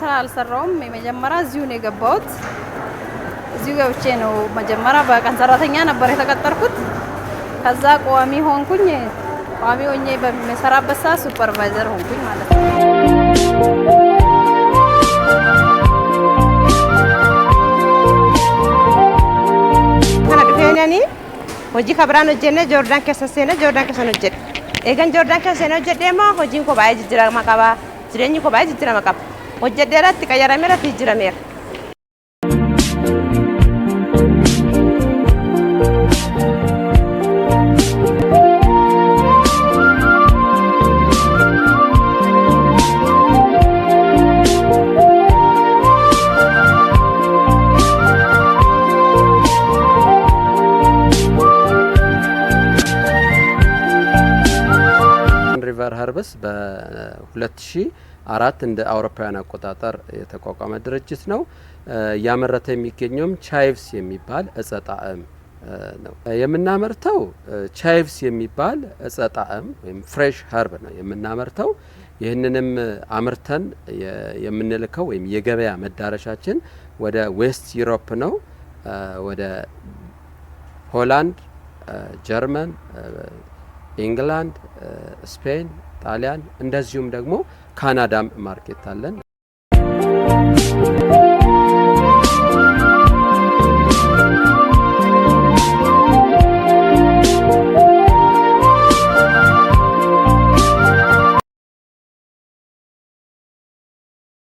ስራ አልሰራውም የመጀመሪያ እዚሁ ነው የገባሁት እዚሁ ገብቼ ነው መጀመሪያ በቀን ሰራተኛ ነበር የተቀጠርኩት ከዛ ቋሚ ሆንኩኝ ቋሚ ሆኜ በመሰራበት ሰዓት ሱፐርቫይዘር ሆንኩኝ ማለት ነው ከነገኛኒ ወጂ ከብራን ወጀነ ጆርዳን ከሰሰነ ጆርዳን ከሰነ ወጀደ ኤገን ጆርዳን ከሰነ ወጀደማ ወጂን ኮ ባይ ጅጅራ ማቀባ ጅረኝ ኮ ባይ ጅጅራ ማቀባ ወጀደራት ቀየራሜራ ትጅራሜራ ሪቨር ሃርበስ በ2004 እንደ አውሮፓውያን አቆጣጠር የተቋቋመ ድርጅት ነው ያመረተ የሚገኘው ቻይቭስ የሚባል እጸጣም ነው የምናመርተው ቻይቭስ የሚባል እጸጣም ወይም ፍሬሽ ሃርብ ነው የምናመርተው ይህንንም አምርተን የምንልከው ወይም የገበያ መዳረሻችን ወደ ዌስት ዩሮፕ ነው ወደ ሆላንድ ጀርመን ኢንግላንድ ስፔን ጣሊያን እንደዚሁም ደግሞ ካናዳም ማርኬት አለን